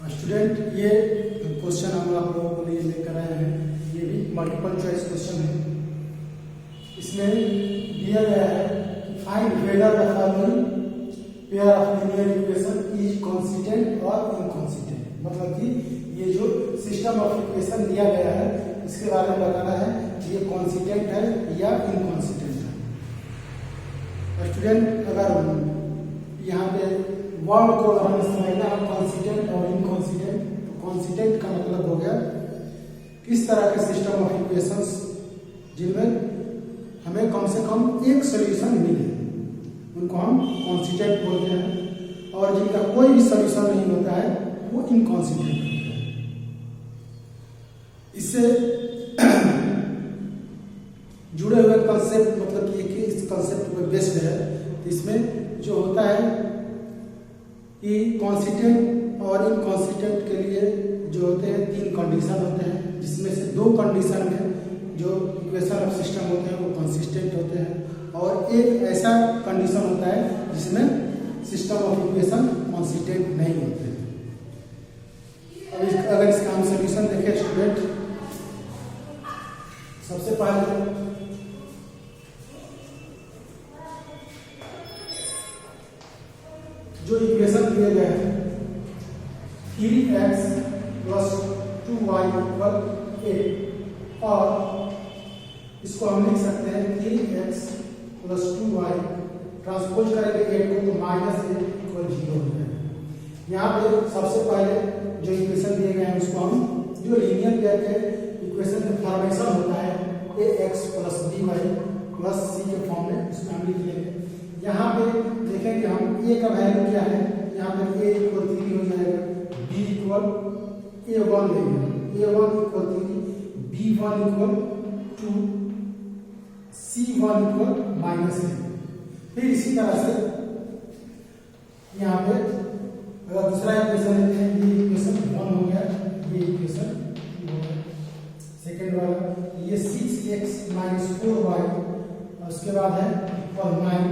Student, ये question हम आप लोगों को लिए लेकर आए हैं। ये भी मल्टीपल चॉइस क्वेश्चन है। इसमें दिया गया है कि find whether the following pair of linear equation is consistent और इनकॉन्सिस्टेंट। मतलब कि ये जो सिस्टम ऑफ इक्वेशन दिया गया है इसके बारे में बताना है कि ये कॉन्सिस्टेंट है या इनकॉन्सिस्टेंट है। स्टूडेंट, अगर यहाँ पे वर्ड को हमें समझना है कॉन्सिस्टेंट और इनकॉन्सिस्टेंट, तो कॉन्सिस्टेंट का मतलब हो गया किस तरह के सिस्टम ऑफ इक्वेशंस जिनमें हमें कम से कम एक सॉल्यूशन मिले, उनको हम कॉन्सिस्टेंट बोलते हैं। और जिनका कोई भी सॉल्यूशन नहीं होता है वो इनकॉन्सिस्टेंट होता है। इससे जुड़े हुए कंसेप्ट, मतलब कि इस कंसेप्ट पर बेस्ड है। तो इसमें जो होता है कि कॉन्सिस्टेंट और इनकॉन्सिस्टेंट के लिए जो होते हैं तीन कंडीशन होते हैं, जिसमें से दो कंडीशन में जो इक्वेशन ऑफ सिस्टम होते हैं वो कंसिस्टेंट होते हैं, और एक ऐसा कंडीशन होता है जिसमें सिस्टम ऑफ इक्वेशन कंसिस्टेंट नहीं होते हैं। अब अगर इसका हम सोल्यूशन देखें स्टूडेंट, सबसे पहले जो इक्वेशन दिए गए हैं 3x + 2y = 8, और इसको हम लिख सकते हैं 3x + 2y ट्रांसपोज करेंगे 8 को तो -8 = 0 हो जाएगा। यहाँ पे सबसे पहले जो इक्वेशन दिए गए हैं उसको हम जो लीनियर पेयर के इक्वेशन का फॉर्मेशन होता है ax + by + c के फॉर्म में उसमें हम लिख लेंगे। यहाँ पे देखेंगे हम a का वैल्यू क्या है, यहाँ पे a = 3 हो जाएगा, b = a1 लेंगे, a1 = 3, b1 = 2, c1 = -8। फिर इसी तरह से यहाँ पे अगर दूसरा इक्वेशन लेते हैं, ये इक्वेशन 1 हो गया, ये इक्वेशन 2 हो गया। सेकेंड वाला ये 6x - 4y, और उसके बाद है = 9।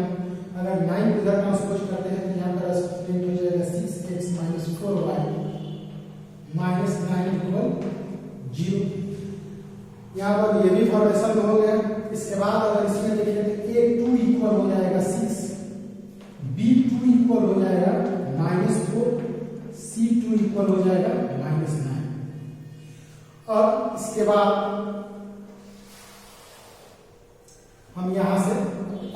अगर 9 इधर ट्रांसपोज करते हैं तो यहाँ पर स्टूडेंट हो जाएगा 6x - 4y - 9 = 0। यहाँ पर ये भी फॉर्मेशन हो गया। इसके बाद अगर इसमें देखें तो a2 इक्वल हो जाएगा 6, b2 इक्वल हो जाएगा -4, c2 इक्वल हो जाएगा -9। और इसके बाद हम यहाँ से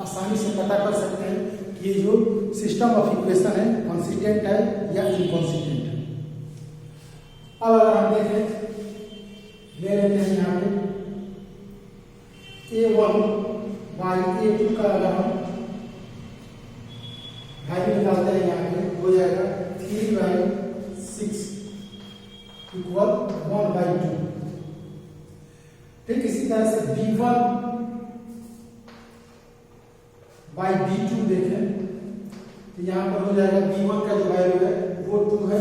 आसानी से पता कर सकते हैं कि ये जो सिस्टम ऑफ इक्वेशन है कॉन्सिस्टेंट है या इनकॉन्सिस्टेंट है। अब अगर हम देखें, ले लेते हैं यहाँ पे a1/a2 का अगर हम वैल्यू निकालते हैं, यहाँ पे हो जाएगा 3/6 = 1/2। ठीक इसी तरह से b1/b2 देखें तो यहाँ पर हो जाएगा b1 का जो वैल्यू है वो 2 है,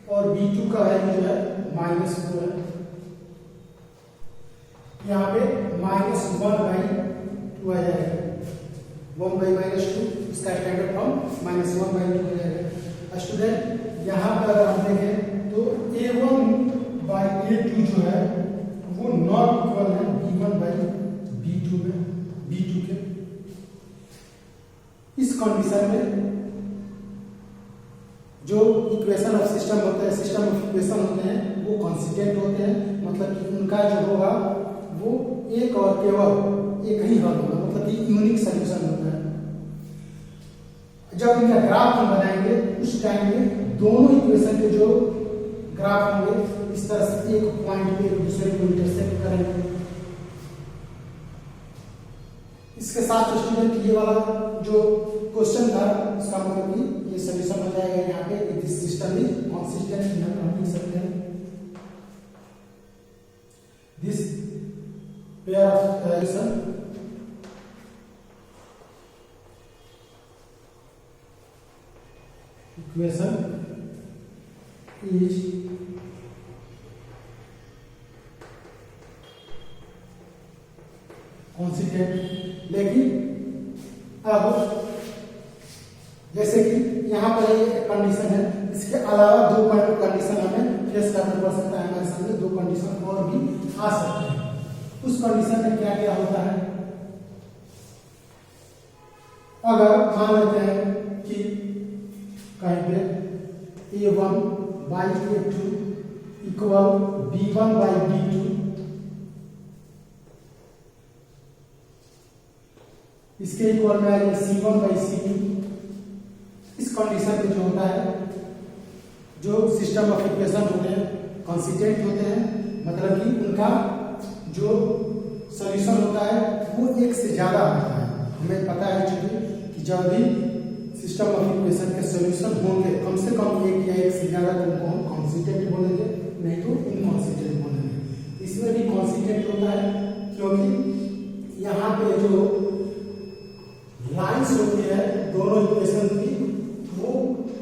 और b2 का वैल्यू जो है -4 है। यहाँ पे -1/2 आ जाएगा, 1/-2 इसका स्टैंडर्ड फॉर्म -1/2 हो जाएगा। स्टूडेंट, यहाँ पर अगर हम देखें तो a1/a2 जो है वो नॉट इक्वल है b1/b2 में, b2 के। इस कंडीशन में जो इक्वेशन ऑफ सिस्टम होते हैं, सिस्टम ऑफ इक्वेशन होते हैं वो कॉन्सिस्टेंट होते हैं, मतलब कि उनका जो होगा वो एक और केवल एक ही हल होगा, मतलब कि यूनिक सॉल्यूशन होता है। जब इनका ग्राफ हम बनाएंगे उस टाइम में दोनों इक्वेशन के जो ग्राफ होंगे इस तरह से एक पॉइंट पे एक दूसरे को इंटरसेक्ट करेंगे। इसके साथ स्टूडेंट ये वाला जो क्वेश्चन था उसका मतलब कि ये सॉल्यूशन हो जाएगा। यहाँ पे दिस सिस्टम इज कॉन्सिस्टेंट, यहाँ पर हम लिख सकते हैं this pair of solution equation is consistent. लेकिन अब जैसे कि यहाँ पर ये कंडीशन है, इसके अलावा दो कंडीशन हमें फेस करना पड़ सकता है, हमारे सामने दो कंडीशन और भी आ सकते हैं। उस कंडीशन में क्या क्या होता है, अगर मान लेते हैं कि कहीं पे A1 by A2 equal B1 by B2, इसके इक्वल में आएगा C1 by C2। इस कंडीशन में जो होता है, जो सिस्टम ऑफ इक्वेशन होते हैं कंसिस्टेंट होते हैं, मतलब कि उनका जो सॉल्यूशन होता है वो एक से ज्यादा होता है। हमें पता है कि जब भी सिस्टम ऑफ इक्वेशन के सॉल्यूशन होंगे कम से कम एक या एक से ज्यादा, तो उनको हम कंसिस्टेंट बोलेंगे, नहीं तो इनकंसिस्टेंट बोलेंगे। इसमें भी कंसिस्टेंट होता है क्योंकि यहाँ पे जो लाइन्स होती है दोनों इक्वेशन की वो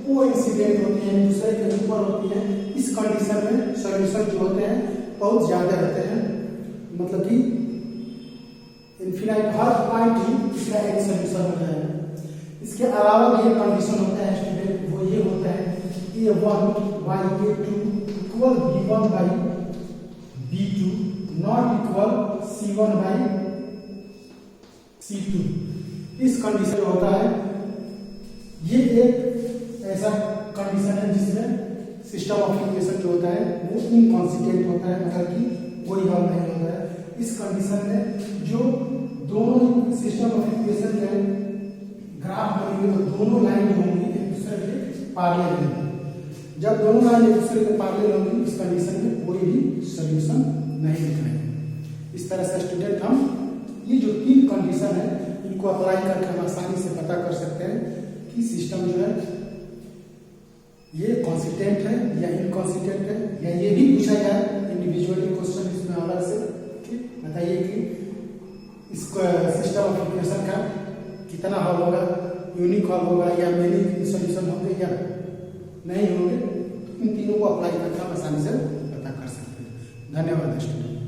कोइंसिडेंट होती है, दूसरे के ऊपर होती है। इस कंडीशन में सॉल्यूशन जो होते हैं बहुत ज्यादा रहते हैं, मतलब कि इनफिनाइट हर पॉइंट ही इसका एक सॉल्यूशन होता है। इसके अलावा भी एक कंडीशन होता है स्टूडेंट, वो ये होता है A1 by A2 equal B1 by B2 not equal C1 by C2। इस कंडीशन होता है, ये एक ऐसा कंडीशन है जिसमें सिस्टम ऑफ इक्वेशन जो होता है वो इनकंसिस्टेंट होता है, मतलब कि कोई हल नहीं होता है। इस कंडीशन में जो दोनों सिस्टम ऑफ इक्वेशन के ग्राफ बनेंगे तो दोनों लाइन जो होंगी एक दूसरे के पैरेलल होंगी। जब दोनों लाइन एक दूसरे के पैरेलल होंगी इस कंडीशन में कोई भी सॉल्यूशन नहीं दिखाएंगे। इस तरह से स्टूडेंट हम ये जो तीन कंडीशन है इनको अप्लाई करके हम आसानी से पता कर सकते हैं कि सिस्टम जो है ये कंसिस्टेंट है या इनकंसिस्टेंट है, या ये भी पूछा जाए इंडिविजुअली क्वेश्चन इसमें अलग से कि बताइए कि इसको सिस्टम ऑफ इक्वेशन का कितना हल होगा, यूनिक हल होगा या मेनी सॉल्यूशन होंगे या नहीं होंगे। इन तीनों को अप्लाई करके हम आसानी से पता कर सकते हैं। धन्यवाद स्टूडेंट।